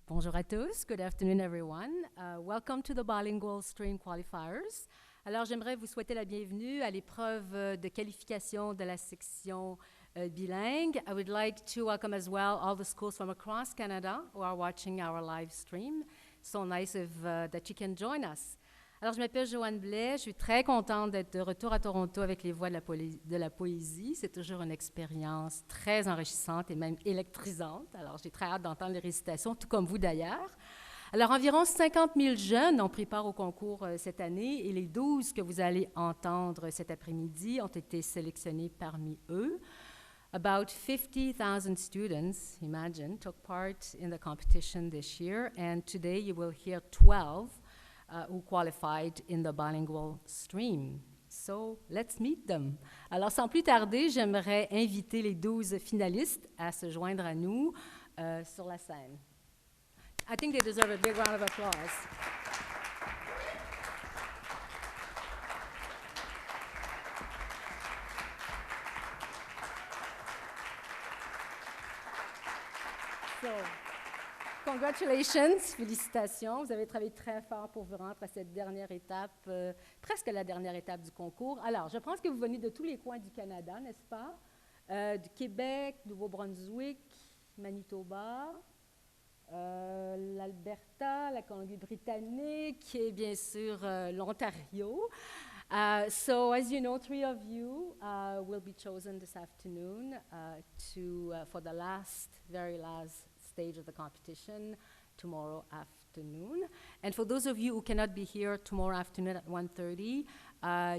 Bonjour à tous. Good afternoon, everyone. Welcome to the Bilingual Stream Qualifiers. Alors, j'aimerais vous souhaiter la bienvenue à l'épreuve de qualification de la section bilingue. I would like to welcome as well all the schools from across Canada who are watching our live stream. So nice that you can join us. Alors, je m'appelle Joanne Blais. Je suis très contente d'être de retour à Toronto avec les voix de la poésie. C'est toujours une expérience très enrichissante et même électrisante. Alors, j'ai très hâte d'entendre les récitations, tout comme vous d'ailleurs. Alors, environ 50 000 jeunes ont pris part au concours cette année et les 12 que vous allez entendre cet après-midi ont été sélectionnés parmi eux. About 50,000 students, imagine, took part in the competition this year, and today you will hear 12 who qualified in the bilingual stream. So, let's meet them. Alors, sans plus tarder, j'aimerais inviter les 12 finalistes à se joindre à nous sur la scène. I think they deserve a big round of applause. So, congratulations, félicitations. Vous avez travaillé très fort pour vous rendre à cette dernière étape, presque la dernière étape du concours. Alors, je pense que vous venez de tous les coins du Canada, n'est-ce pas? Du Québec, Nouveau-Brunswick, Manitoba, l'Alberta, la Colombie-Britannique et bien sûr l'Ontario. So, as you know, 3 of you will be chosen this afternoon for the very last stage of the competition tomorrow afternoon. And for those of you who cannot be here tomorrow afternoon at 1:30,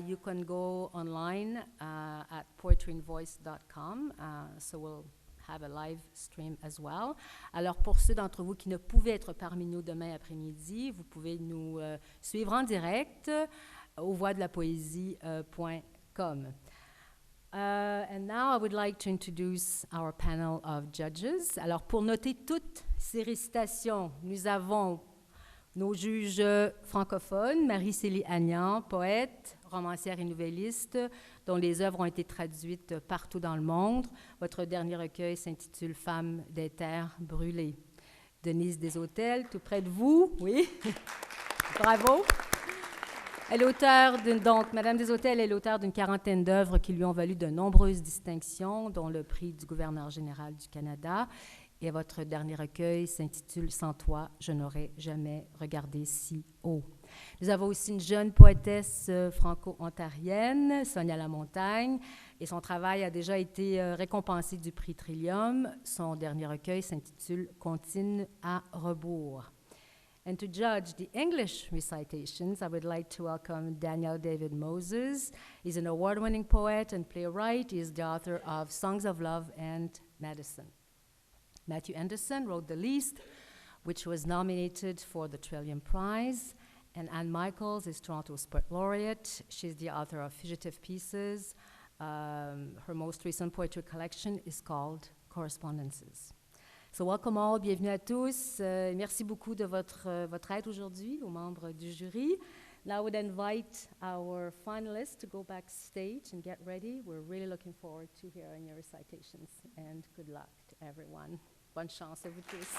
you can go online at poetryandvoice.com. So we'll have a live stream as well. Alors, pour ceux d'entre vous qui ne pouvaient être parmi nous demain après-midi, vous pouvez nous suivre en direct au voixdelapoésie.com. And now I would like to introduce our panel of judges. Alors, pour noter toutes ces récitations, nous avons nos juges francophones, Marie-Célie Agnan, poète, romancière et nouvelliste, dont les œuvres ont été traduites partout dans le monde. Votre dernier recueil s'intitule « Femmes des terres brûlées ». Denise Deshôtels, tout près de vous, oui. Bravo. Elle est auteure donc, Madame Deshôtels est l'auteure d'une quarantaine d'œuvres qui lui ont valu de nombreuses distinctions, dont le prix du gouverneur général du Canada. Et votre dernier recueil s'intitule « Sans toi, je n'aurais jamais regardé si haut ». Nous avons aussi une jeune poétesse franco-ontarienne, Sonia Lamontagne, et son travail a déjà été récompensé du prix Trillium. Son dernier recueil s'intitule « Comptine à rebours ». And to judge the English recitations, I would like to welcome Daniel David Moses. He's an award-winning poet and playwright. He is the author of Songs of Love and Medicine. Matthew Anderson wrote The Least, which was nominated for the Trillium Prize. And Anne Michaels is Toronto's Poet Laureate. She's the author of Fugitive Pieces. Her most recent poetry collection is called Correspondences. So welcome all, bienvenue à tous. Merci beaucoup de votre aide aujourd'hui aux membres du jury. Now I would invite our finalists to go backstage and get ready. We're really looking forward to hearing your recitations, and good luck to everyone. Bonne chance à vous tous.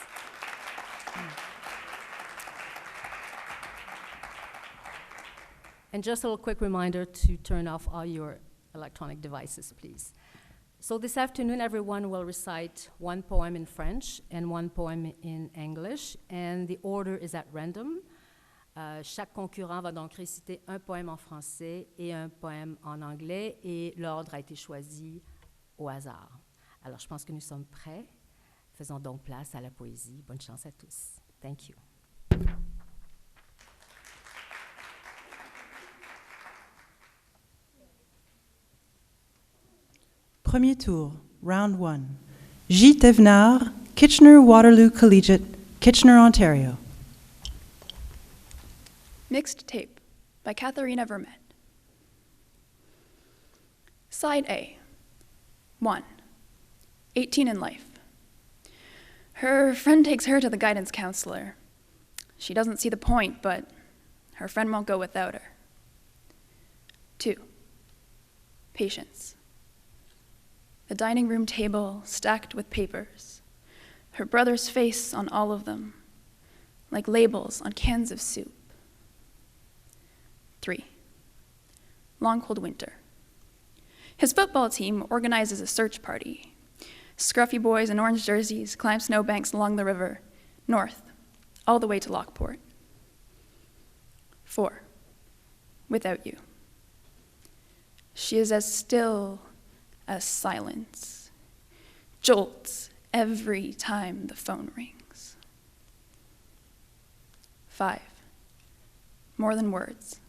And just a little quick reminder to turn off all your electronic devices, please. So this afternoon, everyone will recite one poem in French and one poem in English, and the order is at random. Chaque concurrent va donc réciter un poème en français et un poème en anglais, et l'ordre a été choisi au hasard. Alors, je pense que nous sommes prêts. Faisons donc place à la poésie. Bonne chance à tous. Thank you. Premier tour, round 1. J. Thévenard, Kitchener-Waterloo Collegiate, Kitchener, Ontario. Mixed Tape by Katharina Vermette. Side A. 1. 18 in life. Her friend takes her to the guidance counselor. She doesn't see the point, but her friend won't go without her. 2. Patience. The dining room table stacked with papers. Her brother's face on all of them. like labels on cans of soup. 3. Long cold winter. His football team organizes a search party. Scruffy boys in orange jerseys climb snowbanks along the river, north, all the way to Lockport. 4. Without you. She is as still as silence, jolts every time the phone rings. 5. More than words.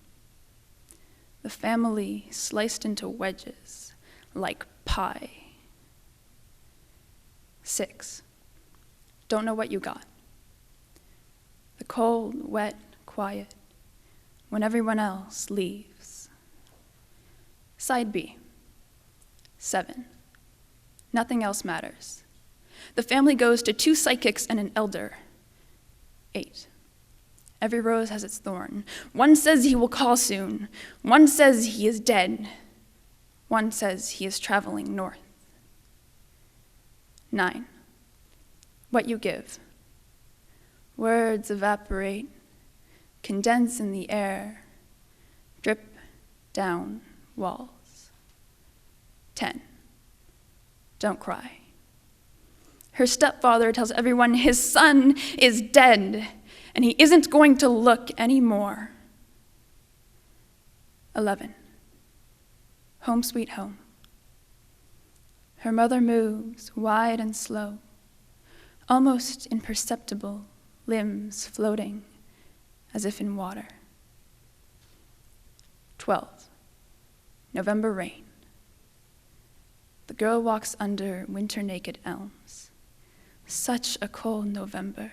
The family sliced into wedges like pie. 6. Don't know what you got. The cold, wet, quiet, when everyone else leaves. Side B. 7. Nothing else matters. The family goes to 2 psychics and an elder. 8. Every rose has its thorn. One says he will call soon. One says he is dead. One says he is traveling north. 9. What you give. Words evaporate, condense in the air, drip down walls. 10. Don't cry. Her stepfather tells everyone his son is dead, and he isn't going to look anymore. 11. Home sweet home. Her mother moves wide and slow, almost imperceptible, limbs floating as if in water. 12. November rain. The girl walks under winter-naked elms. Such a cold November,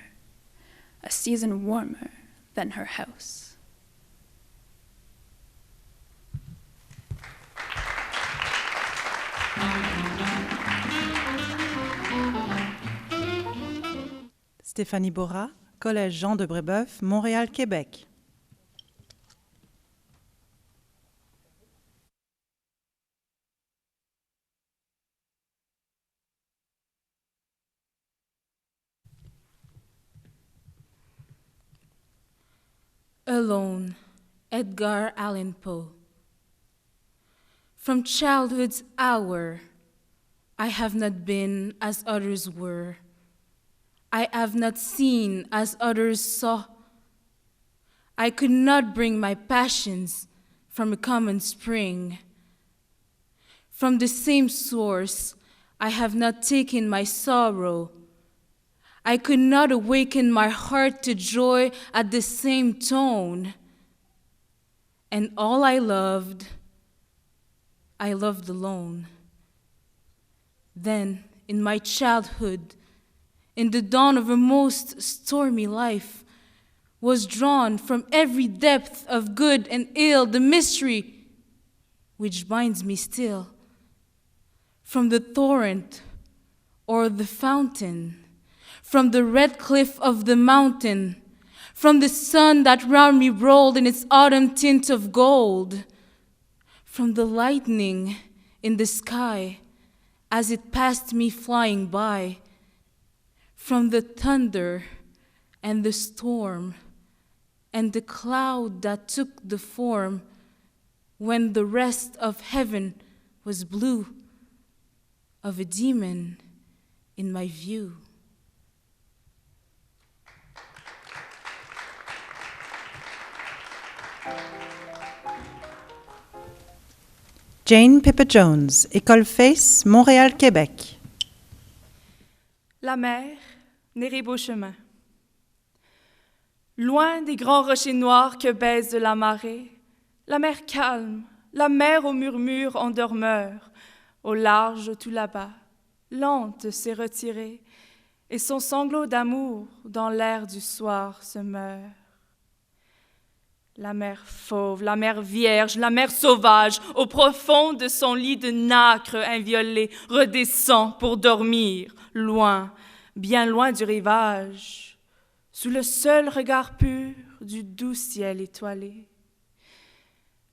a season warmer than her house. Stéphanie Bora, Collège Jean de Brébeuf, Montréal, Québec. Alone, Edgar Allan Poe. From childhood's hour, I have not been as others were. I have not seen as others saw. I could not bring my passions from a common spring. From the same source, I have not taken my sorrow. I could not awaken my heart to joy at the same tone. And all I loved alone. Then, in my childhood, in the dawn of a most stormy life, was drawn from every depth of good and ill the mystery which binds me still. From the torrent or the fountain, from the red cliff of the mountain, from the sun that round me rolled in its autumn tint of gold, from the lightning in the sky as it passed me flying by, from the thunder and the storm and the cloud that took the form when the rest of heaven was blue, of a demon in my view. Jane Pippa Jones, École Face, Montréal, Québec. La mer, Néré-Beauchemin. Loin des grands rochers noirs que baise la marée, la mer calme, la mer au murmure en dormeur, au large tout là-bas, lente s'est retirée, et son sanglot d'amour dans l'air du soir se meurt. La mer fauve, la mer vierge, la mer sauvage, au profond de son lit de nacre inviolé, redescend pour dormir, loin, bien loin du rivage, sous le seul regard pur du doux ciel étoilé.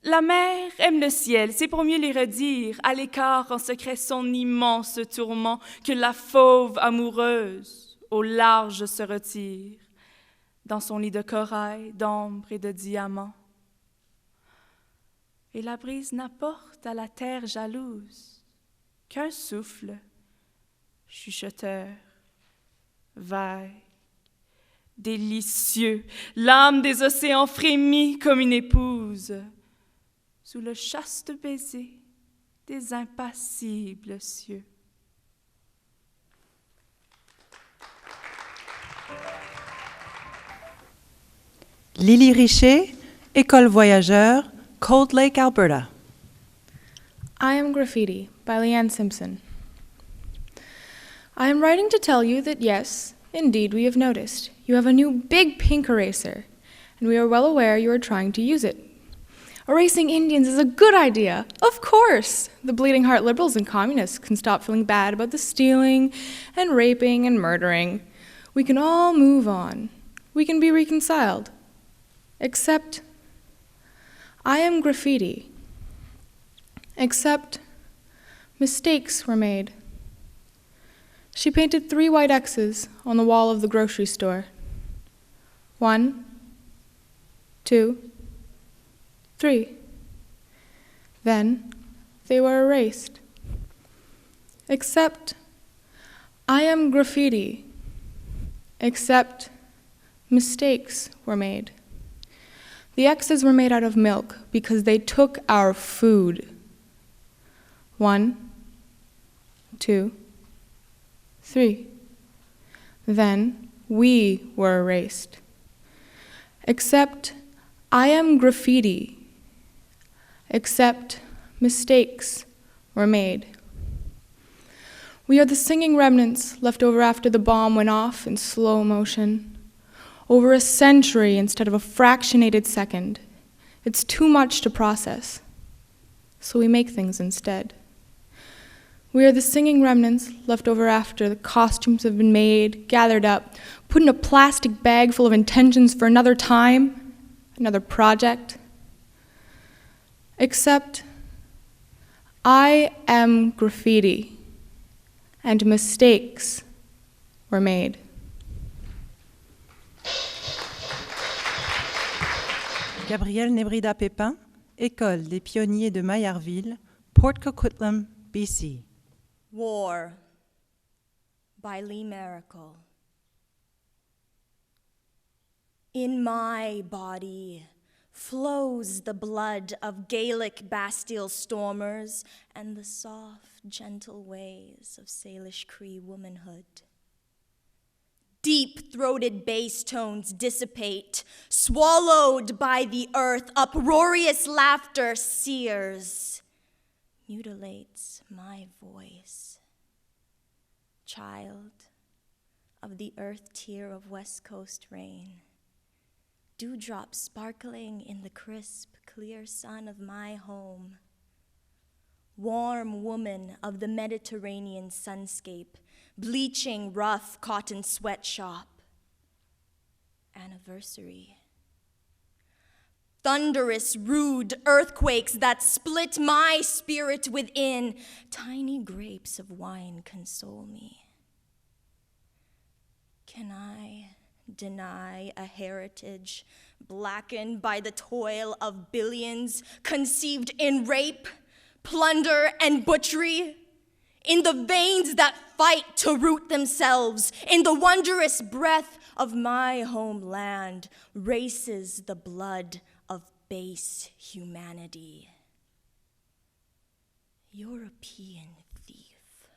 La mer aime le ciel, c'est pour mieux les redire, à l'écart en secret son immense tourment, que la fauve amoureuse au large se retire. dans son lit de corail, d'ambre et de diamants. Et la brise n'apporte à la terre jalouse qu'un souffle, chuchoteur, vague, délicieux, l'âme des océans frémit comme une épouse, sous le chaste baiser des impassibles cieux. Lily Richer, École Voyageur, Cold Lake, Alberta. I Am Graffiti by Leanne Simpson. I am writing to tell you that yes, indeed we have noticed. You have a new big pink eraser, and we are well aware you are trying to use it. Erasing Indians is a good idea, of course. The bleeding heart liberals and communists can stop feeling bad about the stealing and raping and murdering. We can all move on. We can be reconciled. Except, I am graffiti. Except, mistakes were made. She painted 3 white X's on the wall of the grocery store. 1, 2, 3. Then they were erased. Except, I am graffiti. Except, mistakes were made. The X's were made out of milk because they took our food. 1, 2, 3. Then we were erased. Except, I am graffiti. Except, mistakes were made. We are the singing remnants left over after the bomb went off in slow motion. Over a century instead of a fractionated second. It's too much to process, so we make things instead. We are the singing remnants left over after the costumes have been made, gathered up, put in a plastic bag full of intentions for another time, another project. Except, I am graffiti, and mistakes were made. Gabrielle Nebrida Pépin, École des Pionniers de Maillardville, Port Coquitlam, BC. War by Lee Miracle. In my body flows the blood of Gaelic Bastille stormers and the soft, gentle ways of Salish Cree womanhood. Deep-throated bass tones dissipate, swallowed by the earth, uproarious laughter sears, mutilates my voice. Child of the earth tear of West Coast rain, dewdrops sparkling in the crisp, clear sun of my home. Warm woman of the Mediterranean sunscape, bleaching rough cotton sweatshop. Anniversary. Thunderous, rude earthquakes that split my spirit within. Tiny grapes of wine console me. Can I deny a heritage blackened by the toil of billions, conceived in rape, plunder, and butchery? In the veins that fight to root themselves, in the wondrous breath of my homeland, races the blood of base humanity. European thief,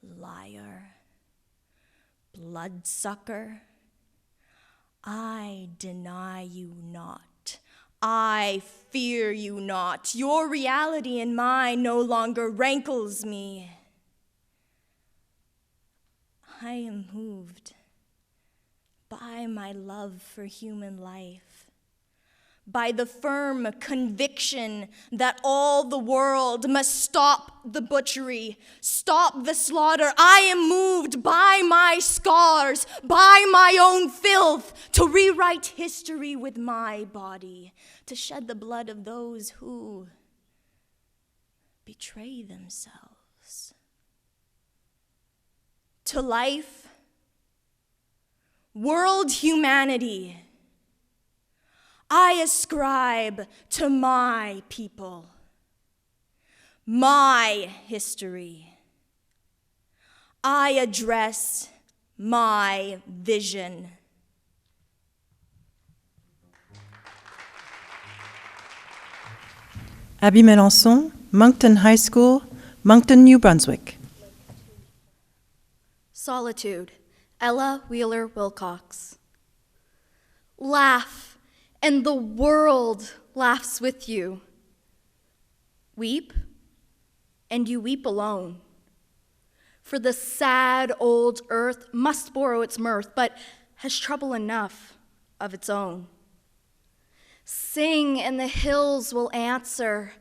liar, bloodsucker, I deny you not. I fear you not. Your reality and mine no longer rankles me. I am moved by my love for human life, by the firm conviction that all the world must stop the butchery, stop the slaughter. I am moved by my scars, by my own filth, to rewrite history with my body, to shed the blood of those who betray themselves. To life, world humanity, I ascribe to my people, my history. I address my vision. Abby Melançon, Moncton High School, Moncton, New Brunswick. Solitude, Ella Wheeler Wilcox. Laugh, and the world laughs with you. Weep, and you weep alone. For the sad old earth must borrow its mirth, but has trouble enough of its own. Sing, and the hills will answer.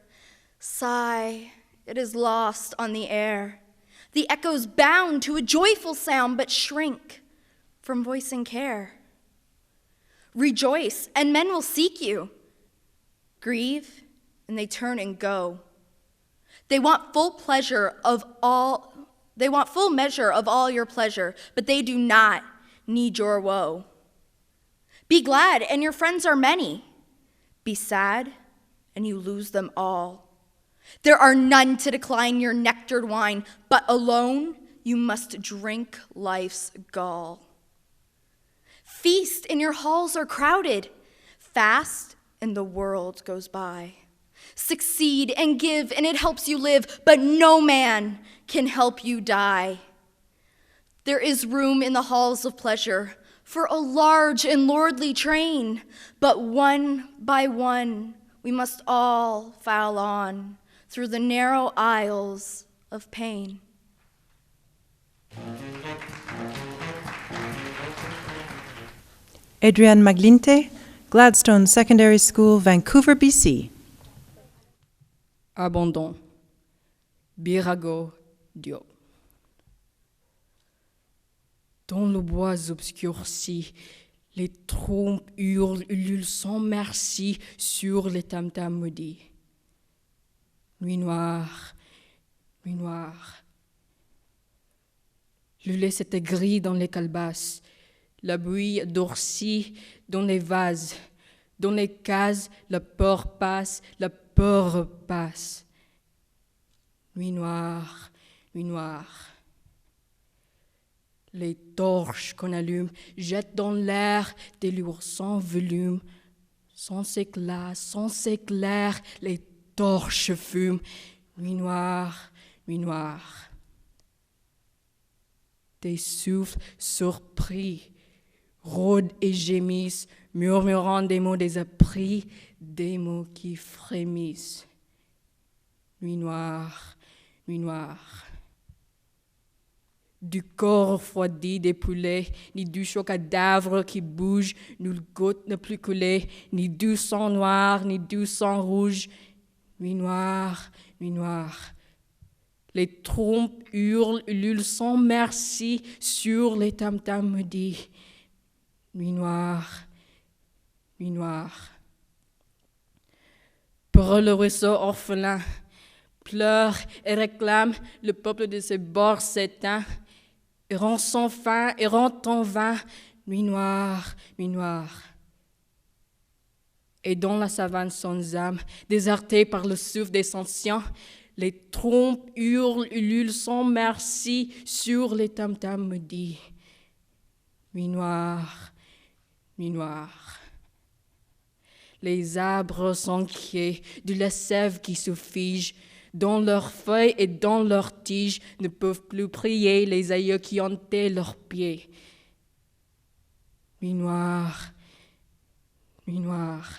Sigh, it is lost on the air. The echoes bound to a joyful sound, but shrink from voicing care. Rejoice, and men will seek you. Grieve, and they turn and go. They want full measure of all your pleasure, but they do not need your woe. Be glad, and your friends are many. Be sad, and you lose them all. There are none to decline your nectared wine, but alone you must drink life's gall. Feast, and your halls are crowded. Fast, and the world goes by. Succeed and give, and it helps you live, but no man can help you die. There is room in the halls of pleasure for a large and lordly train, but one by one we must all file on through the narrow aisles of pain. Adrienne Maglinte, Gladstone Secondary School, Vancouver, BC. Abandon. Birago Dio. Dans le bois obscurci, les trompes ululent sans merci sur les tam-tams maudits. Nuit noire, nuit noire. Le lait s'était gris dans les calebasses, la bouillie dorcie dans les vases, dans les cases, la peur passe, la peur repasse. Nuit noire, nuit noire. Les torches qu'on allume jettent dans l'air des lueurs sans volume, sans éclat, sans éclair, les torches fument. Nuit noire, nuit noire. Des souffles surpris rôdent et gémissent, murmurant des mots désappris, des mots qui frémissent. Nuit noire, nuit noire. Du corps refroidi des poulets, ni du chaud cadavre qui bouge, nulle goutte ne plus coulée, ni du sang noir, ni du sang rouge. Nuit noire, nuit noire. Les trompes hurlent, ululent sans merci sur les tam-tams maudits. Nuit noire, nuit noire. Pour le ruisseau orphelin, pleure et réclame, le peuple de ses bords s'éteint. Errant sans fin, errant en vain, nuit noire, nuit noire. Et dans la savane sans âme, désertée par le souffle des anciens, les trompes hurlent, ululent sans merci sur les tam-tams maudits. Nuit noire, nuit noire. Les arbres s'inquiets de la sève qui se fige, dans leurs feuilles et dans leurs tiges ne peuvent plus prier les aïeux qui hantaient leurs pieds. Nuit noire, nuit noire.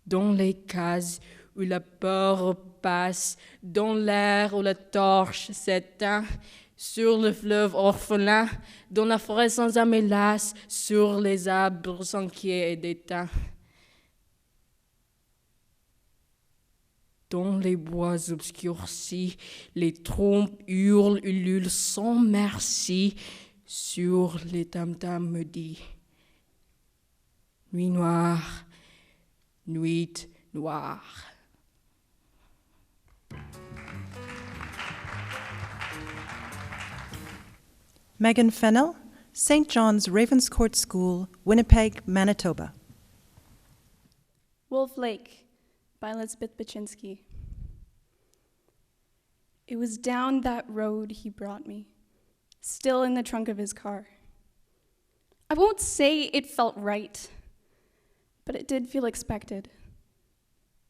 Dans les cases où la peur passe, dans l'air où la torche s'éteint, sur le fleuve orphelin, dans la forêt sans âme hélas, sur les arbres inquiets et déteints. Dans les bois obscurcis, les trompes hurlent, ululent sans merci sur les tam-tams maudits. Nuit noire, nuit noire. Megan Fennell, St. John's Ravenscourt School, Winnipeg, Manitoba. Wolf Lake by Elizabeth Baczynski. It was down that road he brought me, still in the trunk of his car. I won't say it felt right, but it did feel expected.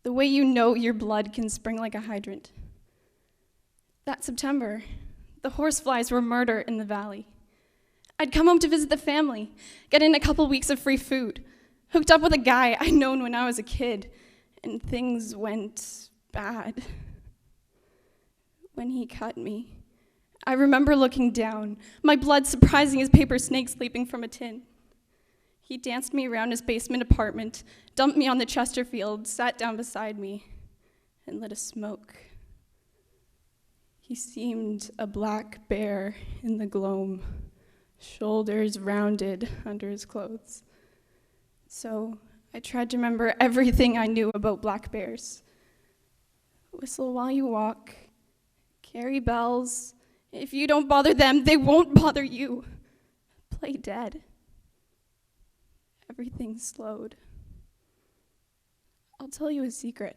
The way you know your blood can spring like a hydrant. That September, the horseflies were murder in the valley. I'd come home to visit the family, get in a couple weeks of free food, hooked up with a guy I'd known when I was a kid, and things went bad. When he cut me, I remember looking down, my blood surprising as paper snakes leaping from a tin. He danced me around his basement apartment, dumped me on the Chesterfield, sat down beside me, and lit a smoke. He seemed a black bear in the gloam, shoulders rounded under his clothes. So I tried to remember everything I knew about black bears. Whistle while you walk, carry bells. If you don't bother them, they won't bother you. Play dead. Everything slowed. I'll tell you a secret.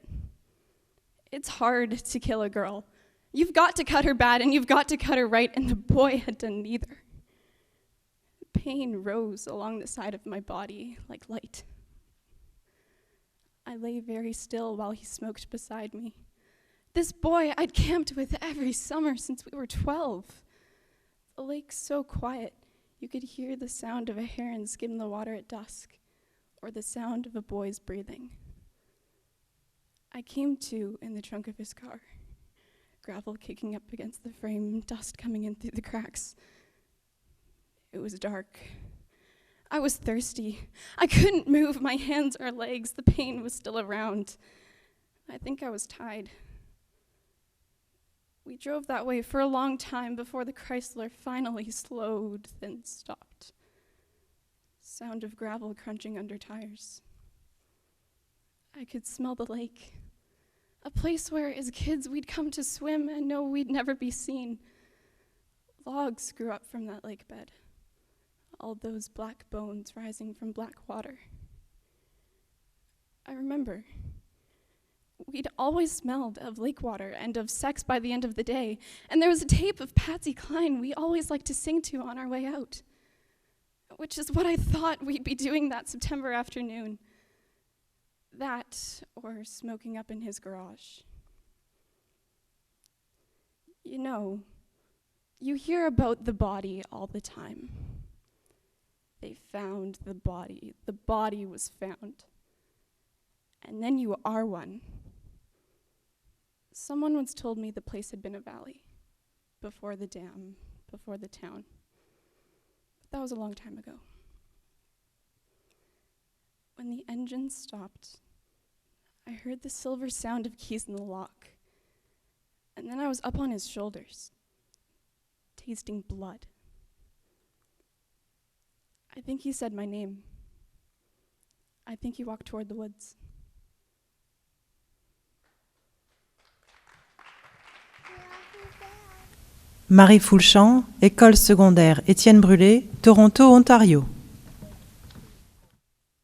It's hard to kill a girl. You've got to cut her bad, and you've got to cut her right, and the boy had done neither. Pain rose along the side of my body like light. I lay very still while he smoked beside me. This boy I'd camped with every summer since we were 12. The lake's so quiet, you could hear the sound of a heron skim the water at dusk, or the sound of a boy's breathing. I came to in the trunk of his car, gravel kicking up against the frame, dust coming in through the cracks. It was dark. I was thirsty. I couldn't move my hands or legs. The pain was still around. I think I was tied. We drove that way for a long time before the Chrysler finally slowed, then stopped. Sound of gravel crunching under tires. I could smell the lake. A place where, as kids, we'd come to swim and know we'd never be seen. Logs grew up from that lake bed. All those black bones rising from black water. I remember. We'd always smelled of lake water and of sex by the end of the day, and there was a tape of Patsy Cline we always liked to sing to on our way out, which is what I thought we'd be doing that September afternoon. That, or smoking up in his garage. You know, you hear about the body all the time. They found the body was found. And then you are one. Someone once told me the place had been a valley, before the dam, before the town. But that was a long time ago. When the engine stopped, I heard the silver sound of keys in the lock. And then I was up on his shoulders, tasting blood. I think he said my name. I think he walked toward the woods. Marie Foulchamp, École secondaire Étienne Brûlé, Toronto, Ontario.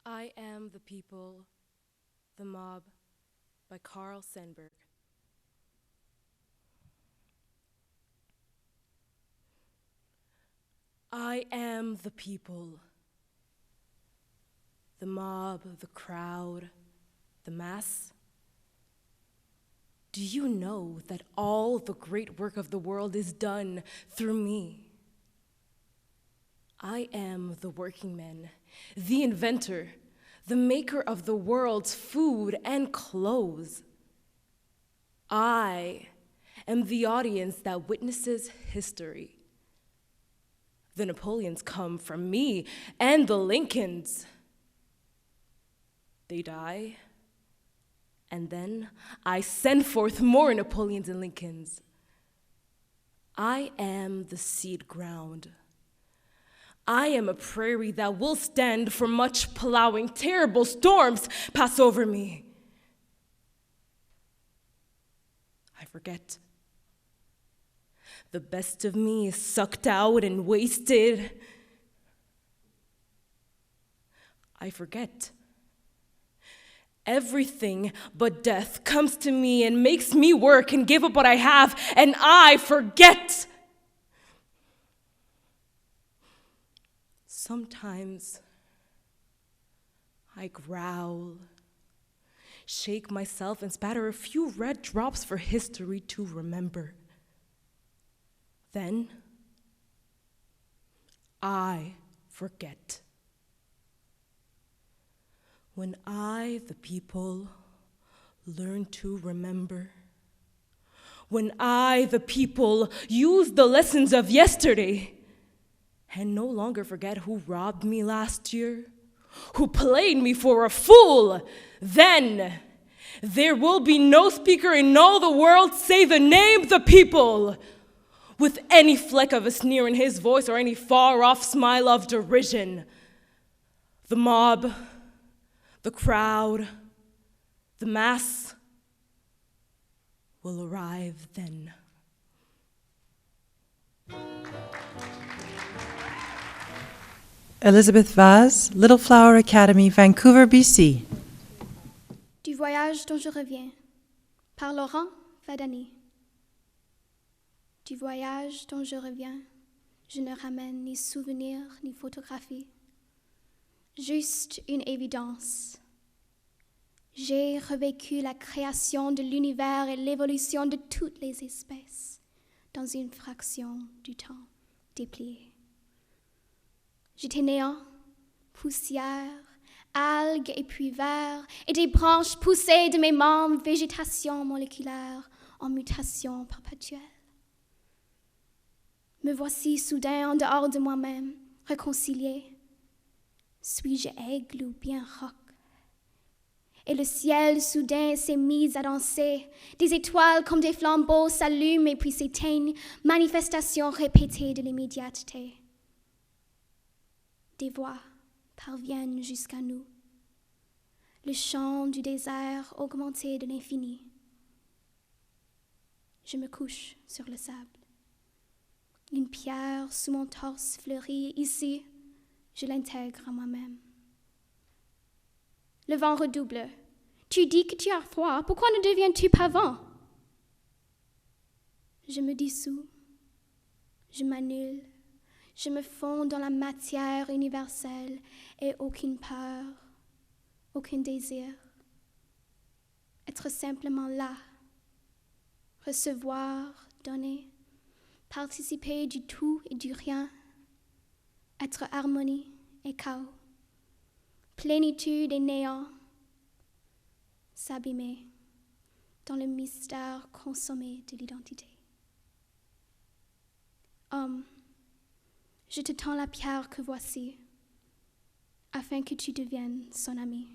I Am the People, The Mob by Carl Sandburg. I am the people, the mob, the crowd, the mass. Do you know that all the great work of the world is done through me? I am the working man, the inventor, the maker of the world's food and clothes. I am the audience that witnesses history. The Napoleons come from me, and the Lincolns. They die, and then I send forth more Napoleons and Lincolns. I am the seed ground. I am a prairie that will stand for much plowing. Terrible storms pass over me. I forget. The best of me is sucked out and wasted. I forget. Everything but death comes to me and makes me work and give up what I have, and I forget. Sometimes I growl, shake myself, and spatter a few red drops for history to remember. Then I forget. When I, the people, learn to remember. When I, the people, use the lessons of yesterday and no longer forget who robbed me last year, who played me for a fool, then there will be no speaker in all the world say the name the people, with any fleck of a sneer in his voice or any far-off smile of derision. The mob, the crowd, the mass will arrive then. Elizabeth Vaz, Little Flower Academy, Vancouver, BC. Du voyage dont je reviens, par Laurent Fadani. Du voyage dont je reviens, je ne ramène ni souvenirs ni photographies, juste une évidence. J'ai revécu la création de l'univers et l'évolution de toutes les espèces dans une fraction du temps déplié. J'étais néant, poussière, algues et puis vers, et des branches poussées de mes membres, végétation moléculaire en mutation perpétuelle. Me voici soudain en dehors de moi-même, réconcilié. Suis-je aigle ou bien roc? Et le ciel soudain s'est mis à danser. Des étoiles comme des flambeaux s'allument et puis s'éteignent, manifestation répétée de l'immédiateté. Des voix parviennent jusqu'à nous. Le chant du désert augmenté de l'infini. Je me couche sur le sable. Une pierre sous mon torse fleurit. Ici, je l'intègre à moi-même. Le vent redouble. Tu dis que tu as froid. Pourquoi ne deviens-tu pas vent? Je me dissous. Je m'annule. Je me fonds dans la matière universelle et aucune peur, aucun désir. Être simplement là, recevoir, donner, participer du tout et du rien, être harmonie et chaos, plénitude et néant, s'abîmer dans le mystère consommé de l'identité. Homme, je te tends la pierre que voici, afin que tu deviennes son ami.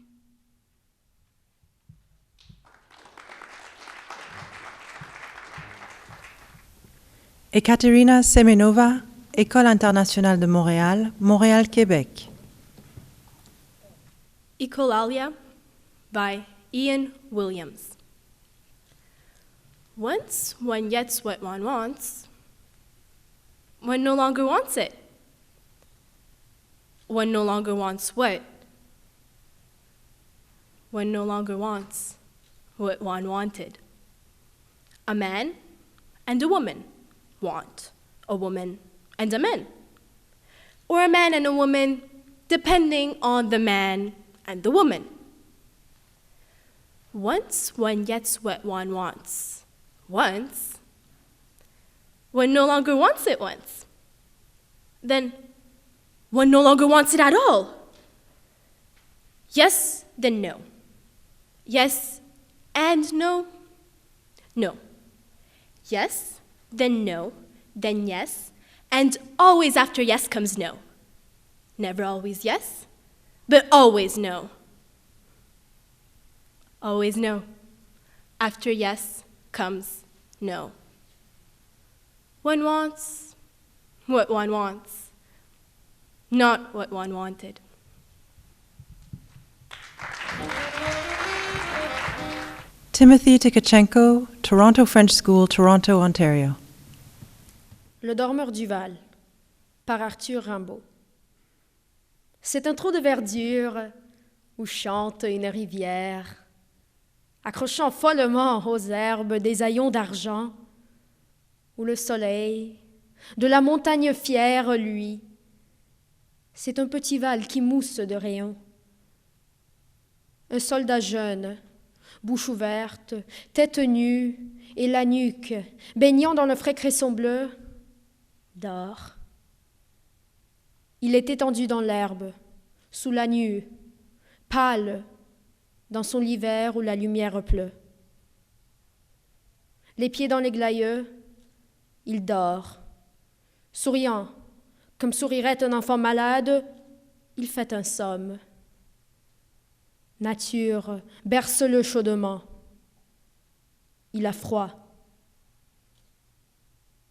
Ekaterina Semenova, École internationale de Montréal, Montréal, Québec. Ecolalia by Ian Williams. Once one gets what one wants, one no longer wants it. One no longer wants what? One no longer wants what one wanted. A man and a woman want a woman and a man. Or a man and a woman depending on the man and the woman. Once one gets what one wants, once, one no longer wants it once. Then one no longer wants it at all. Yes, then no. Yes, and no. No. Yes, then no, then yes, and always after yes comes no. Never always yes, but always no. Always no. After yes comes no. One wants what one wants, not what one wanted. Timothy Tkachenko, Toronto French School, Toronto, Ontario. Le dormeur du Val, par Arthur Rimbaud. C'est un trou de verdure où chante une rivière, accrochant follement aux herbes des haillons d'argent, où le soleil, de la montagne fière, luit. C'est un petit val qui mousse de rayons. Un soldat jeune, bouche ouverte, tête nue et la nuque, baignant dans le frais cresson bleu, dort. Il est étendu dans l'herbe, sous la nue, pâle, dans son lit vert où la lumière pleut. Les pieds dans les glaïeux, il dort. Souriant, comme sourirait un enfant malade, il fait un somme. Nature, berce-le chaudement. Il a froid.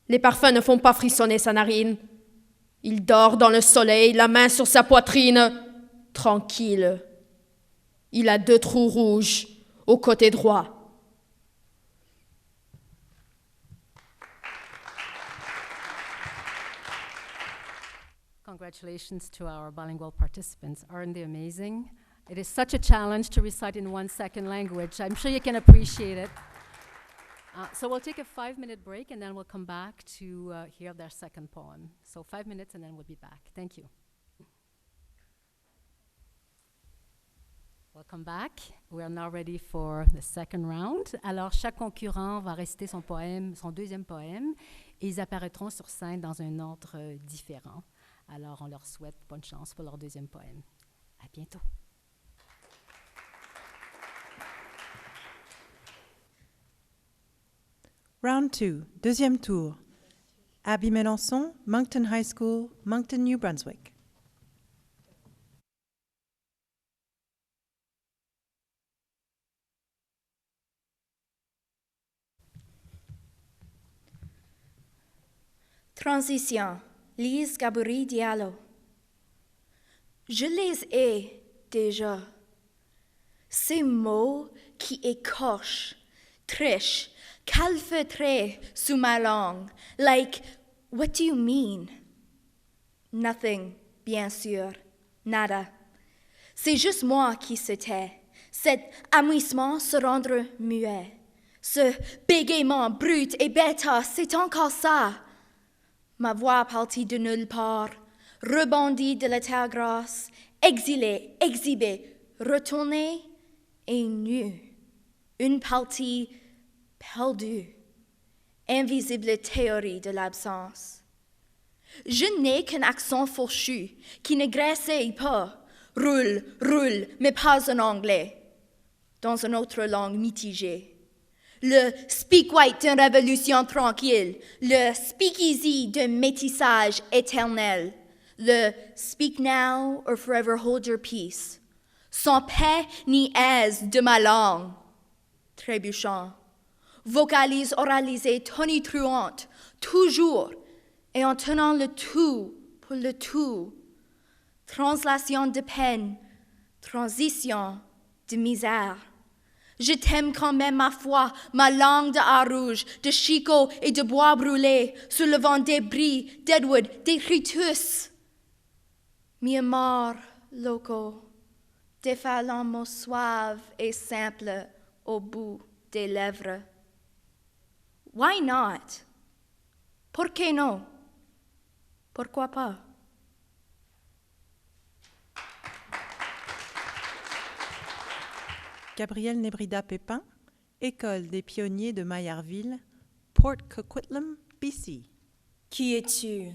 Les parfums ne font pas frissonner sa narine. Il dort dans le soleil, la main sur sa poitrine, tranquille. Il a 2 trous rouges au côté droit. Congratulations to our bilingual participants. Aren't they amazing? It is such a challenge to recite in one second language. I'm sure you can appreciate it. So we'll take a 5-minute break and then we'll come back to hear their second poem. So 5 minutes and then we'll be back. Thank you. Welcome back. We are now ready for the second round. Alors, chaque concurrent va réciter son poème, son deuxième poème, et ils apparaîtront sur scène dans un ordre différent. Alors, on leur souhaite bonne chance pour leur deuxième poème. À bientôt. Round 2, deuxième tour. Abby Melançon, Moncton High School, Moncton, New Brunswick. Transition, Lise Gaboury Diallo. Je les ai déjà. Ces mots qui écorchent, trichent, calfeutrés sous ma langue, like, what do you mean? Nothing, bien sûr, nada. C'est juste moi qui se tais, cet amuissement se rendre muet, ce bégaiement brut et bêta, c'est encore ça. Ma voix partit de nulle part, rebondit de la terre grasse, exilée, exhibée, retournée et nue. Une partie perdue, invisible théorie de l'absence. Je n'ai qu'un accent fourchu qui ne graissait pas, roule, roule, mais pas en anglais, dans une autre langue mitigée. Le speak white d'une révolution tranquille, le speak easy d'un métissage éternel, le speak now or forever hold your peace, sans paix ni aise de ma langue, trébuchant, vocalise oralisée tonitruante, toujours, et en tenant le tout pour le tout, translation de peine, transition de misère. Je t'aime quand même ma foi, ma langue de art rouge, de chicot et de bois brûlé, sur le vent débris, deadwood, détritus. Mi amor loco, défalant mots suaves et simples au bout des lèvres. Why not? Por qué no? Pourquoi pas? Gabrielle Nebrida Pépin, École des pionniers de Maillardville, Port Coquitlam, BC. Qui es-tu?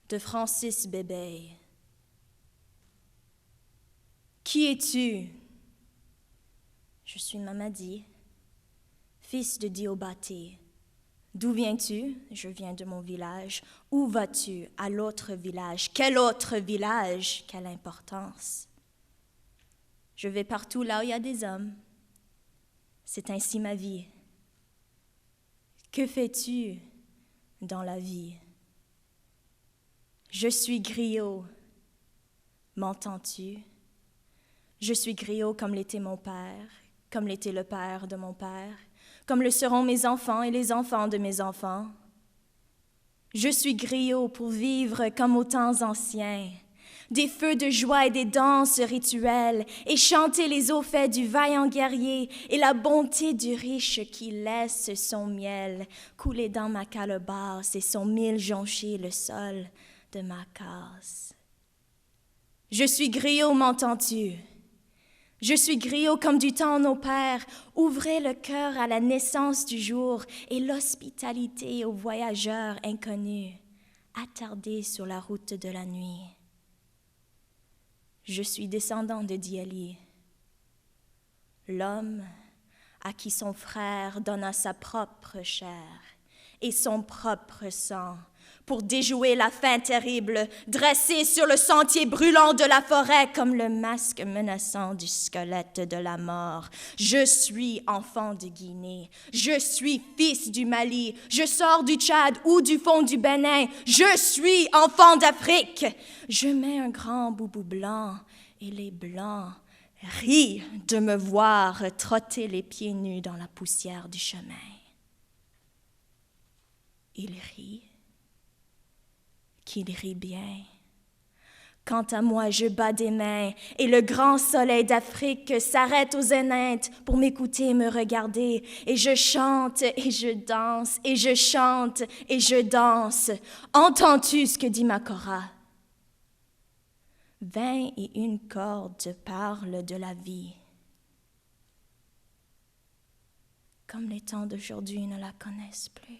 De Francis Bébé. Qui es-tu? Je suis Mamadi, fils de Diobati. D'où viens-tu? Je viens de mon village. Où vas-tu? À l'autre village. Quel autre village? Quelle importance? Je vais partout là où il y a des hommes. C'est ainsi ma vie. Que fais-tu dans la vie? Je suis griot. M'entends-tu? Je suis griot comme l'était mon père, comme l'était le père de mon père, comme le seront mes enfants et les enfants de mes enfants. Je suis griot pour vivre comme aux temps anciens, des feux de joie et des danses rituelles, et chanter les hauts faits du vaillant guerrier et la bonté du riche qui laisse son miel couler dans ma calebasse et son mil joncher le sol de ma case. Je suis griot, m'entends-tu? Je suis griot comme du temps nos pères, ouvrez le cœur à la naissance du jour et l'hospitalité aux voyageurs inconnus, attardés sur la route de la nuit. Je suis descendant de Dieli, l'homme à qui son frère donna sa propre chair et son propre sang pour déjouer la faim terrible, dressé sur le sentier brûlant de la forêt comme le masque menaçant du squelette de la mort. Je suis enfant de Guinée, je suis fils du Mali, je sors du Tchad ou du fond du Bénin, je suis enfant d'Afrique. Je mets un grand boubou blanc et les blancs rient de me voir trotter les pieds nus dans la poussière du chemin. Ils rient. Qu'il rit bien. Quant à moi, je bats des mains et le grand soleil d'Afrique s'arrête aux zéniths pour m'écouter et me regarder. Et je chante et je danse et je chante et je danse. Entends-tu ce que dit ma Cora? 21 cordes te parlent de la vie. Comme les temps d'aujourd'hui ne la connaissent plus.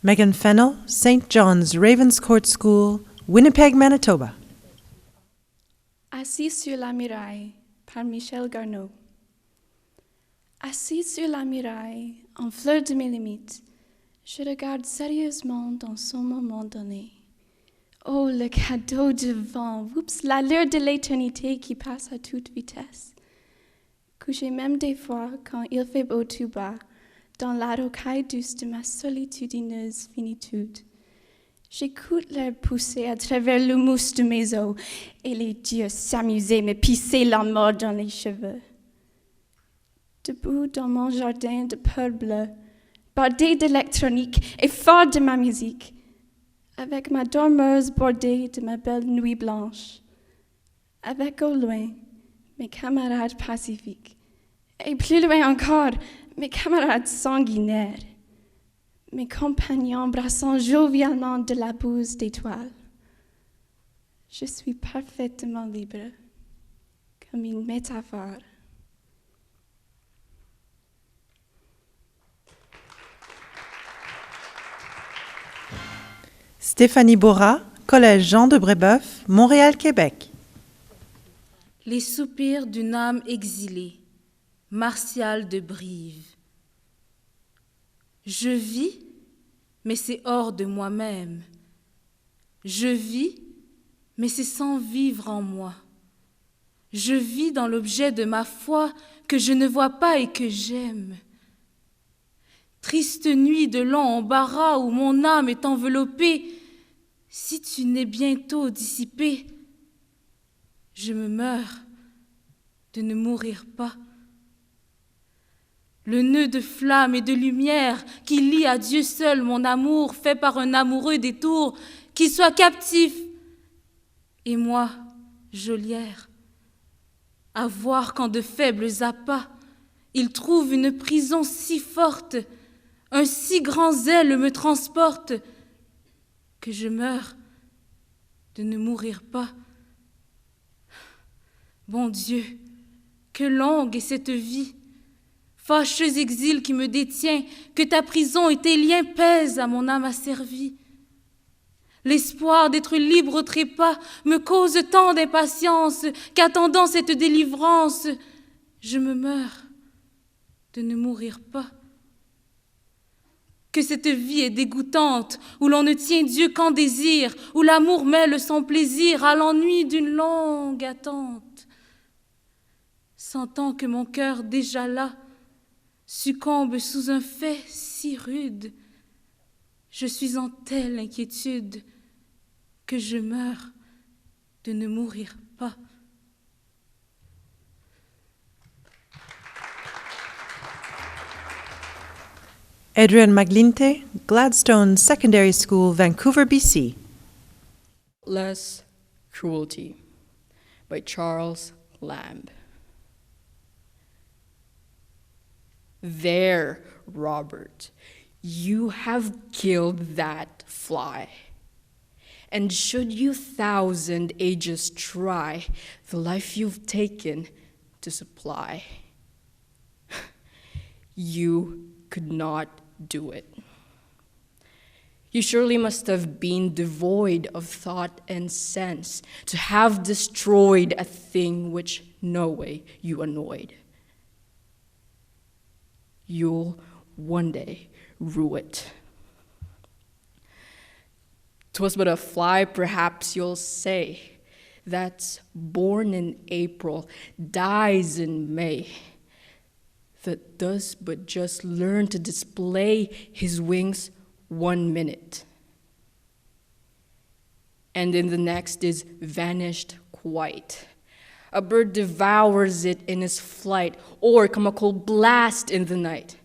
Megan Fennell, St. John's Ravenscourt School, Winnipeg, Manitoba. Assis sur la muraille, par Michel Garneau. Assis sur la muraille, en fleur de mes limites, je regarde sérieusement dans son moment donné. Oh, le cadeau de vent, oups, l'allure de l'éternité qui passe à toute vitesse. Couché même des fois, quand il fait beau tout bas, dans la rocaille douce de ma solitudineuse finitude. J'écoute l'air pousser à travers le mousse de mes os et les dieux s'amuser, me pisser la mort dans les cheveux. Debout dans mon jardin de perles bleues, bardé d'électronique et fort de ma musique, avec ma dormeuse bordée de ma belle nuit blanche, avec au loin mes camarades pacifiques, et plus loin encore, mes camarades sanguinaires, mes compagnons brassant jovialement de la bouse d'étoiles. Je suis parfaitement libre, comme une métaphore. Stéphanie Bora, Collège Jean de Brébeuf, Montréal, Québec. Les soupirs d'une âme exilée. Martial de Brive. Je vis, mais c'est hors de moi-même. Je vis, mais c'est sans vivre en moi. Je vis dans l'objet de ma foi que je ne vois pas et que j'aime. Triste nuit de long embarras où mon âme est enveloppée, si tu n'es bientôt dissipée, je me meurs de ne mourir pas. Le nœud de flamme et de lumière qui lie à Dieu seul mon amour fait par un amoureux détour, qui soit captif. Et moi, geôlière, à voir quand de faibles appâts, il trouve une prison si forte, un si grand zèle me transporte, que je meurs de ne mourir pas. Bon Dieu, que longue est cette vie! Fâcheux exil qui me détient, que ta prison et tes liens pèsent à mon âme asservie. L'espoir d'être libre au trépas me cause tant d'impatience qu'attendant cette délivrance, je me meurs de ne mourir pas. Que cette vie est dégoûtante, où l'on ne tient Dieu qu'en désir, où l'amour mêle son plaisir à l'ennui d'une longue attente. Sentant que mon cœur déjà là succombe sous un fait si rude, je suis en telle inquiétude que je meurs de ne mourir pas. Adrian Maglinte, Gladstone Secondary School, Vancouver, BC. Less Cruelty by Charles Lamb. There, Robert, you have killed that fly. And should you 1,000 ages try the life you've taken to supply, you could not do it. You surely must have been devoid of thought and sense to have destroyed a thing which no way you annoyed. You'll one day rue it. 'Twas but a fly, perhaps you'll say, that's born in April, dies in May, that does but just learn to display his wings 1 minute, and in the next is vanished quite. A bird devours it in his flight, or come a cold blast in the night.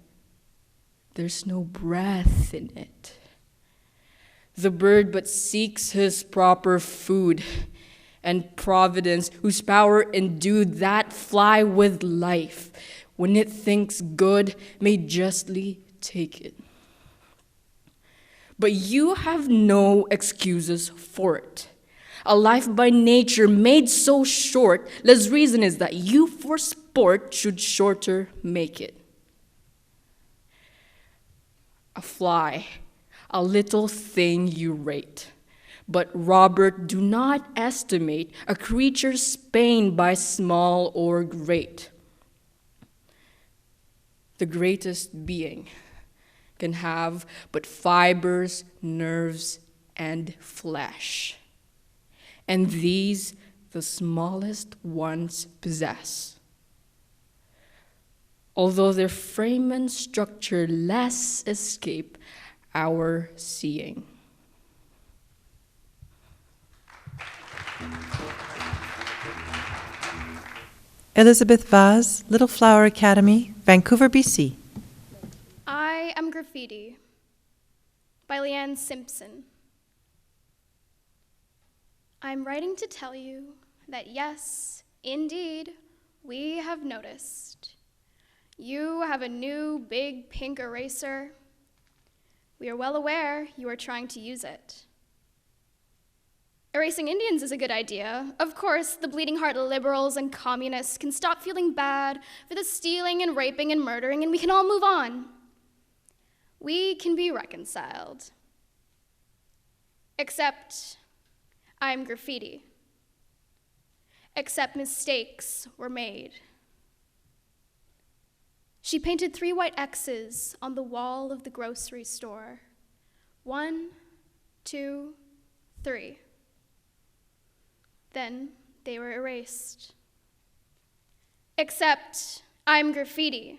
There's no breath in it. The bird but seeks his proper food, and Providence, whose power endued that fly with life, when it thinks good, may justly take it. But you have no excuses for it. A life by nature made so short, less reason is that you for sport should shorter make it. A fly, a little thing you rate. But Robert, do not estimate a creature's pain by small or great. The greatest being can have but fibers, nerves, and flesh. And these the smallest ones possess. Although their frame and structure less escape our seeing. Elizabeth Vaz, Little Flower Academy, Vancouver, BC. I Am Graffiti by Leanne Simpson. I'm writing to tell you that yes, indeed, we have noticed. You have a new big pink eraser. We are well aware you are trying to use it. Erasing Indians is a good idea. Of course, the bleeding heart liberals and communists can stop feeling bad for the stealing and raping and murdering, and we can all move on. We can be reconciled. Except I'm graffiti. Except mistakes were made. She painted 3 white X's on the wall of the grocery store. 1, 2, 3. Then they were erased. Except I'm graffiti.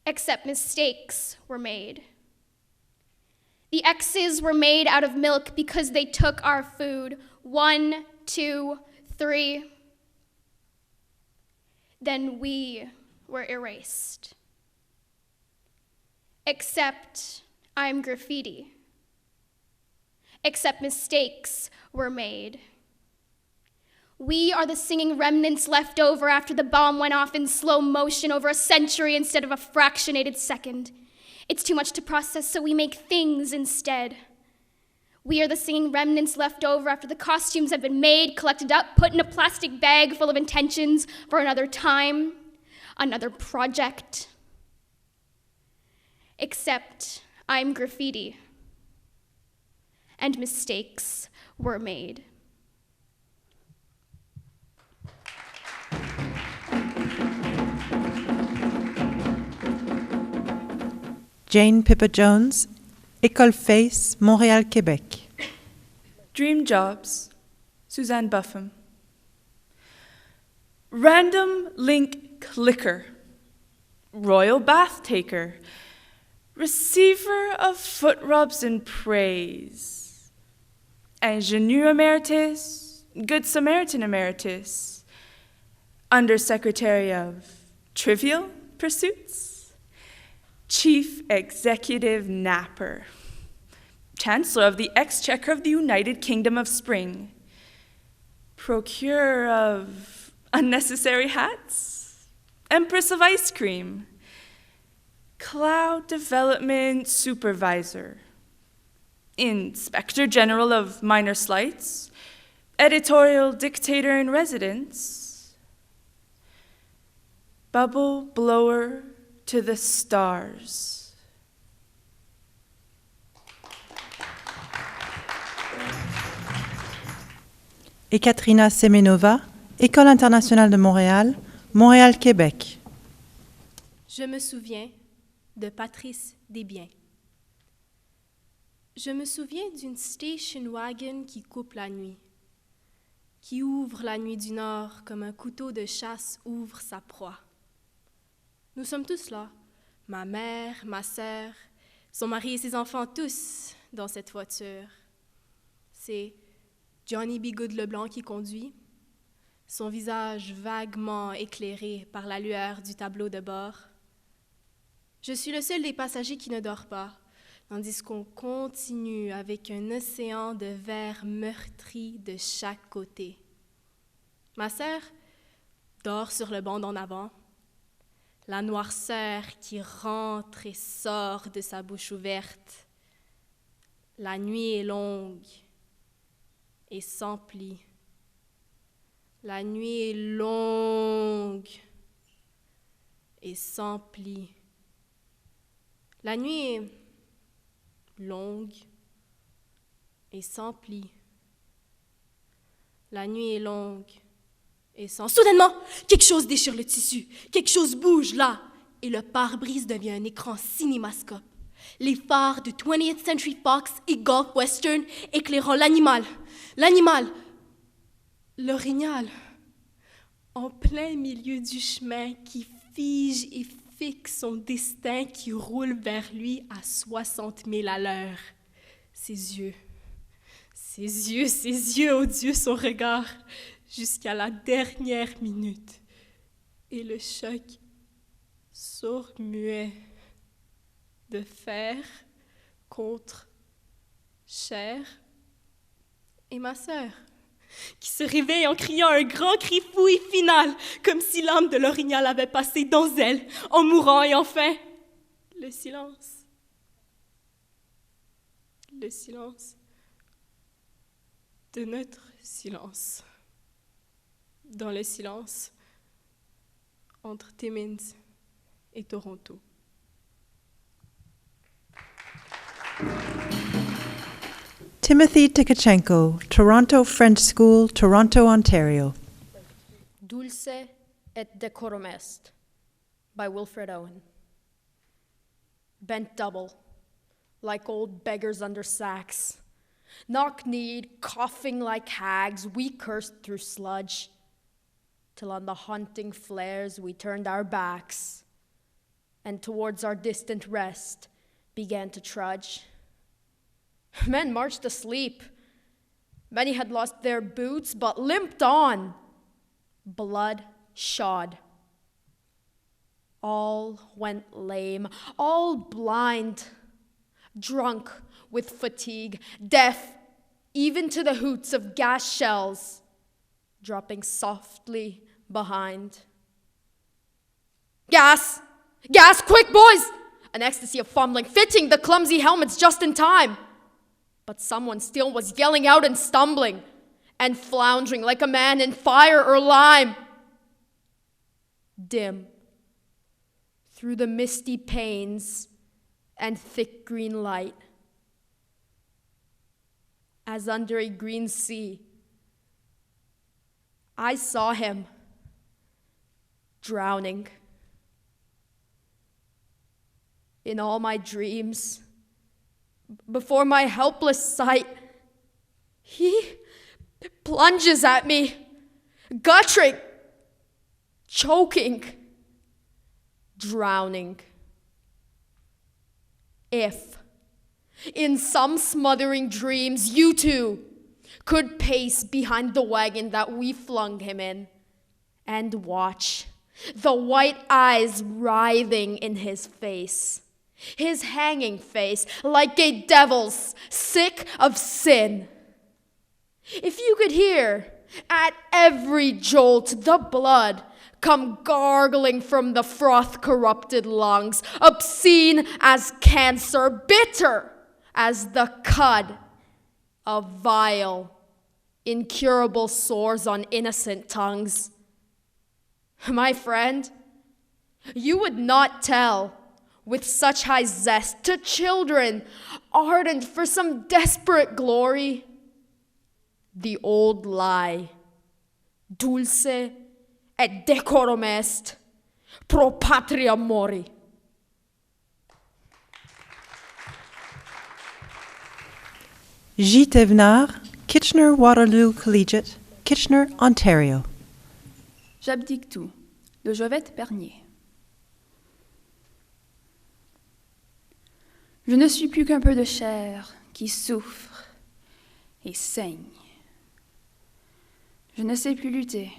Except mistakes were made. The X's were made out of milk because they took our food. 1, 2, 3. Then we were erased. Except I'm graffiti. Except mistakes were made. We are the singing remnants left over after the bomb went off in slow motion over a century instead of a fractionated second. It's too much to process, so we make things instead. We are the singing remnants left over after the costumes have been made, collected up, put in a plastic bag full of intentions for another time, another project. Except I'm graffiti, and mistakes were made. Jane Pippa Jones, École Face, Montréal, Québec. Dream Jobs, Suzanne Buffum. Random link clicker, royal bath taker, receiver of foot rubs and praise, ingénieur emeritus, good Samaritan emeritus, undersecretary of trivial pursuits, chief executive napper, Chancellor of the Exchequer of the United Kingdom of Spring, procurer of unnecessary hats, Empress of Ice Cream, Cloud Development Supervisor, Inspector General of Minor Slights, Editorial Dictator in Residence, Bubble Blower to the Stars. Et Katrina Semenova, École internationale de Montréal, Montréal, Québec. Je me souviens de Patrice Desbiens. Je me souviens d'une station wagon qui coupe la nuit, qui ouvre la nuit du Nord comme un couteau de chasse ouvre sa proie. Nous sommes tous là, ma mère, ma sœur, son mari et ses enfants, tous dans cette voiture. C'est Johnny B. Good Leblanc qui conduit, son visage vaguement éclairé par la lueur du tableau de bord. Je suis le seul des passagers qui ne dort pas, tandis qu'on continue avec un océan de verre meurtri de chaque côté. Ma sœur dort sur le banc d'en avant, la noirceur qui rentre et sort de sa bouche ouverte. La nuit est longue et s'emplit. La nuit est longue et s'emplit. La nuit est longue et s'emplit. La nuit est longue et sans... Soudainement, quelque chose déchire le tissu, quelque chose bouge là, et le pare-brise devient un écran cinémascope. Les phares de 20th Century Fox et Gulf Western éclairant l'animal, l'orignal, en plein milieu du chemin qui fige et fixe son destin qui roule vers lui à 60 000 à l'heure. Ses yeux, oh Dieu, son regard, jusqu'à la dernière minute. Et le choc sourd-muet de fer contre chair. Et ma sœur, qui se réveille en criant un grand cri fouille final, comme si l'âme de l'orignal avait passé dans elle, en mourant, et enfin, le silence. Le silence de notre silence. Dans le silence entre Timmins et Toronto. Timothy Tkachenko, Toronto French School, Toronto, Ontario. Dulce et decorum est, by Wilfred Owen. Bent double, like old beggars under sacks. Knock-kneed, coughing like hags, we cursed through sludge, till on the haunting flares we turned our backs, and towards our distant rest began to trudge. Men marched asleep. Many had lost their boots, but limped on, blood-shod. All went lame, all blind, drunk with fatigue, deaf even to the hoots of gas shells dropping softly behind. Gas! Gas, quick, boys! An ecstasy of fumbling, fitting the clumsy helmets just in time. But someone still was yelling out and stumbling, and floundering like a man in fire or lime. Dim, through the misty panes and thick green light, as under a green sea, I saw him drowning. In all my dreams, before my helpless sight, he plunges at me, guttering, choking, drowning. If, in some smothering dreams, you too could pace behind the wagon that we flung him in and watch the white eyes writhing in his face, his hanging face like a devil's, sick of sin. If you could hear, at every jolt, the blood come gargling from the froth-corrupted lungs, obscene as cancer, bitter as the cud of vile, incurable sores on innocent tongues. My friend, you would not tell with such high zest to children ardent for some desperate glory the old lie, dulce et decorum est, pro patria mori. J. Thévenard, Kitchener-Waterloo Collegiate, Kitchener, Ontario. J'abdique tout, de Jovette Bernier. Je ne suis plus qu'un peu de chair qui souffre et saigne. Je ne sais plus lutter.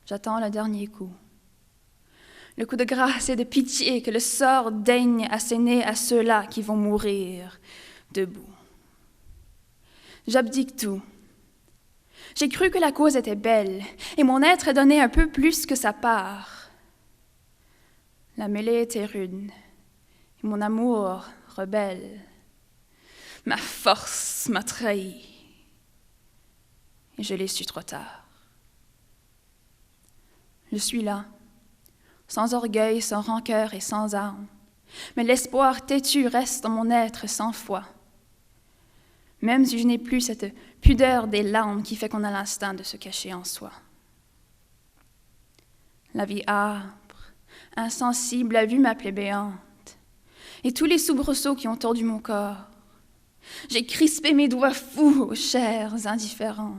J'attends le dernier coup. Le coup de grâce et de pitié que le sort daigne asséner à ceux-là qui vont mourir debout. J'abdique tout. J'ai cru que la cause était belle et mon être donnait un peu plus que sa part. La mêlée était rude et mon amour rebelle. Ma force m'a trahi et je l'ai su trop tard. Je suis là, sans orgueil, sans rancœur et sans âme, mais l'espoir têtu reste dans mon être sans foi. Même si je n'ai plus cette pudeur des larmes qui fait qu'on a l'instinct de se cacher en soi. La vie âpre, insensible, a vu ma plaie béante, et tous les soubresauts qui ont tordu mon corps. J'ai crispé mes doigts fous aux chairs indifférentes.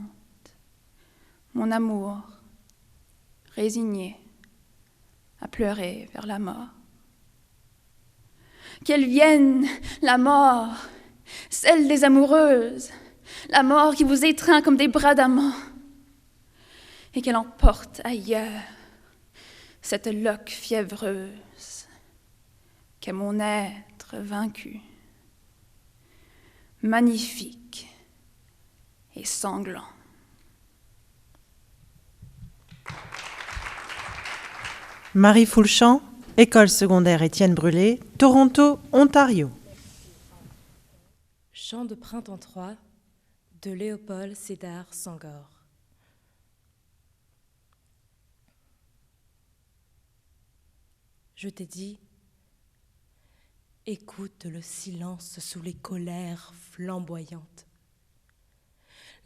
Mon amour, résigné, a pleuré vers la mort. Qu'elle vienne, la mort, celle des amoureuses, la mort qui vous étreint comme des bras d'amant, et qu'elle emporte ailleurs cette loque fiévreuse qu'est mon être vaincu, magnifique et sanglant. Marie Foulchamp, École secondaire Étienne Brûlé, Toronto, Ontario. Chant de printemps 3 de Léopold Sédar Senghor. Je t'ai dit, écoute le silence sous les colères flamboyantes.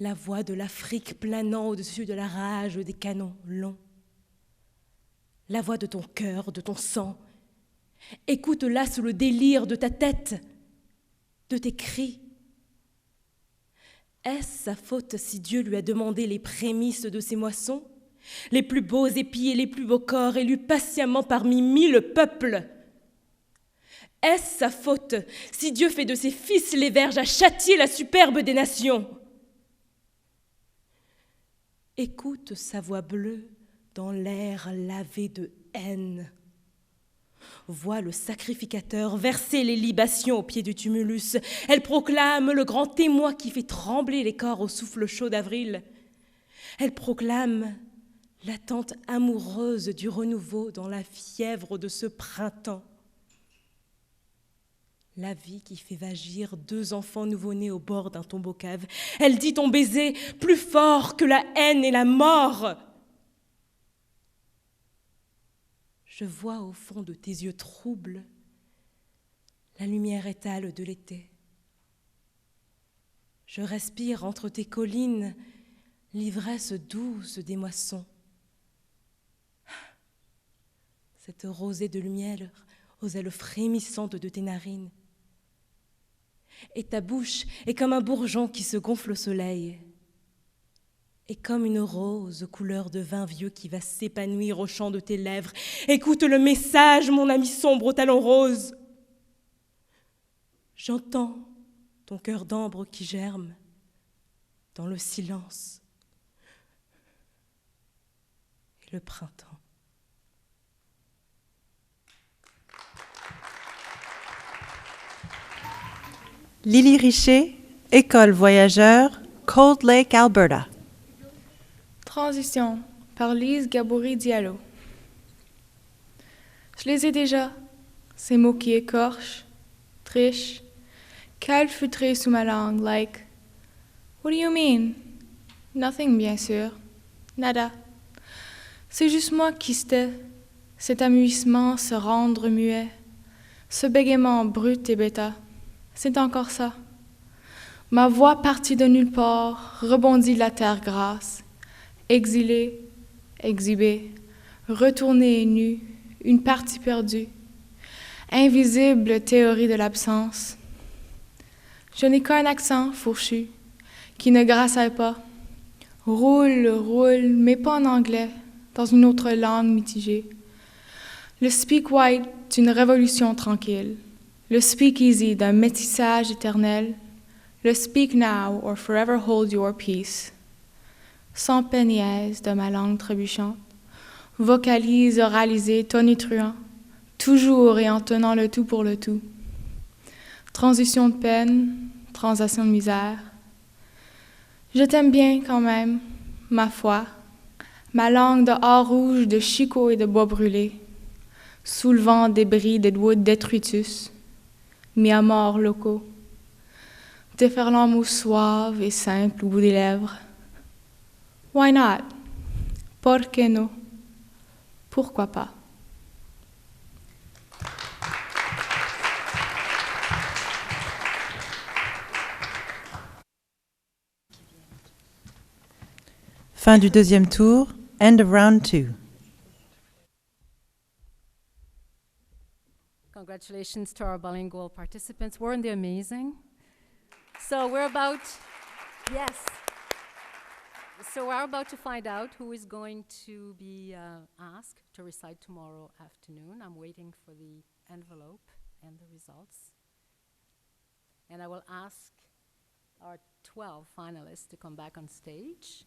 La voix de l'Afrique planant au-dessus de la rage des canons longs. La voix de ton cœur, de ton sang. Écoute-la sous le délire de ta tête, de tes cris. Est-ce sa faute si Dieu lui a demandé les prémices de ses moissons, les plus beaux épis et les plus beaux corps, élus patiemment parmi 1000 peuples? Est-ce sa faute si Dieu fait de ses fils les verges à châtier la superbe des nations? Écoute sa voix bleue dans l'air lavé de haine. Vois le sacrificateur verser les libations au pied du tumulus. Elle proclame le grand témoin qui fait trembler les corps au souffle chaud d'avril. Elle proclame l'attente amoureuse du renouveau dans la fièvre de ce printemps. La vie qui fait vagir 2 enfants nouveau-nés au bord d'un tombeau cave. Elle dit ton baiser plus fort que la haine et la mort. Je vois au fond de tes yeux troubles la lumière étale de l'été. Je respire entre tes collines l'ivresse douce des moissons. Cette rosée de lumière aux ailes frémissantes de tes narines. Et ta bouche est comme un bourgeon qui se gonfle au soleil. Et comme une rose couleur de vin vieux qui va s'épanouir au champ de tes lèvres. Écoute le message, mon ami sombre aux talons roses. J'entends ton cœur d'ambre qui germe dans le silence et le printemps. Lily Richer, École voyageur, Cold Lake, Alberta. Transition par Lise Gabouri-Diallo. Je les ai déjà, ces mots qui écorchent, trichent, calfeutrés sous ma langue, like « What do you mean? » Nothing, bien sûr. Nada. C'est juste moi qui stais, cet amuissement se rendre muet, ce bégaiement brut et bêta. C'est encore ça. Ma voix partie de nulle part, rebondit de la terre grasse, exilée, exhibée, retournée et nue, une partie perdue, invisible théorie de l'absence. Je n'ai qu'un accent fourchu, qui ne grassaille pas, roule, roule, mais pas en anglais, dans une autre langue mitigée. Le speak white d'une révolution tranquille, le speak easy d'un métissage éternel, le speak now or forever hold your peace. Sans péniaise de ma langue trébuchante, vocalise, oralisé, tonitruant, toujours et en tenant le tout pour le tout. Transition de peine, transaction de misère. Je t'aime bien quand même, ma foi, ma langue de or rouge, de chicot et de bois brûlé, soulevant débris de wood detritus, mis à mort locaux, déferlant mots suaves et simples au bout des lèvres. Why not? Por qué no? Pourquoi pas? Fin du deuxième tour. End of round 2. Congratulations to our bilingual participants. Weren't they amazing? So we're about to find out who is going to be asked to recite tomorrow afternoon. I'm waiting for the envelope and the results. And I will ask our 12 finalists to come back on stage.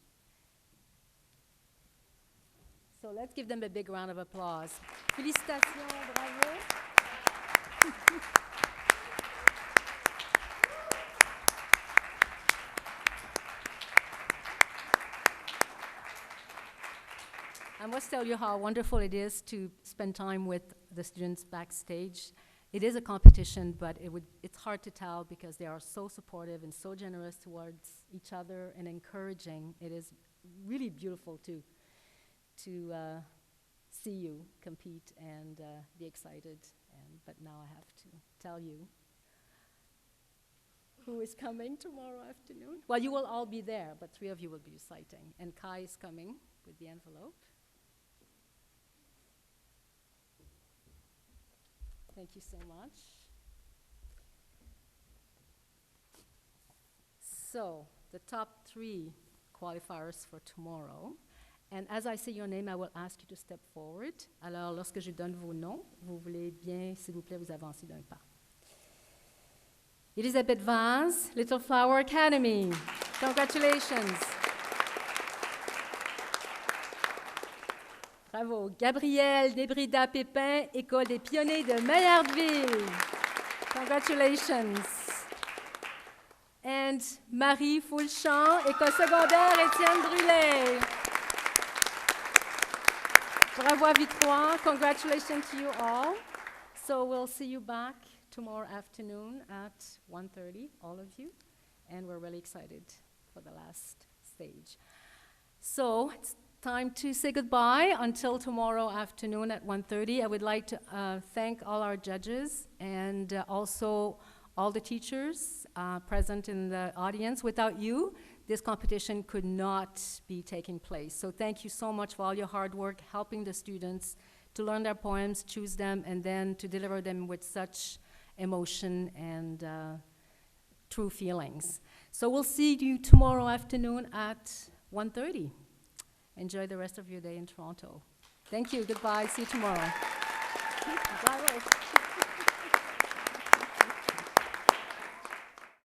So let's give them a big round of applause. Félicitations, bravo. I must tell you how wonderful it is to spend time with the students backstage. It is a competition, but it's hard to tell because they are so supportive and so generous towards each other and encouraging. It is really beautiful to see you compete and be excited. But now I have to tell you who is coming tomorrow afternoon. Well, you will all be there, but 3 of you will be reciting. And Kai is coming with the envelope. Thank you so much. So, the top 3 qualifiers for tomorrow. And as I say your name, I will ask you to step forward. Alors, lorsque je donne vos noms, vous voulez bien, s'il vous plaît, vous avancer d'un pas. Elisabeth Vaz, Little Flower Academy. Congratulations. Bravo. Gabrielle Nébrida Pépin, École des pionniers de Maillardville. Congratulations. And Marie Foulchamp, École secondaire Étienne Brûlé. Bravo à Victoire. Congratulations to you all. So we'll see you back tomorrow afternoon at 1:30, all of you. And we're really excited for the last stage. So it's time to say goodbye until tomorrow afternoon at 1:30. I would like to thank all our judges and also all the teachers present in the audience. Without you, this competition could not be taking place. So thank you so much for all your hard work helping the students to learn their poems, choose them, and then to deliver them with such emotion and true feelings. So we'll see you tomorrow afternoon at 1:30. Enjoy the rest of your day in Toronto. Thank you. Goodbye. See you tomorrow. Bravo.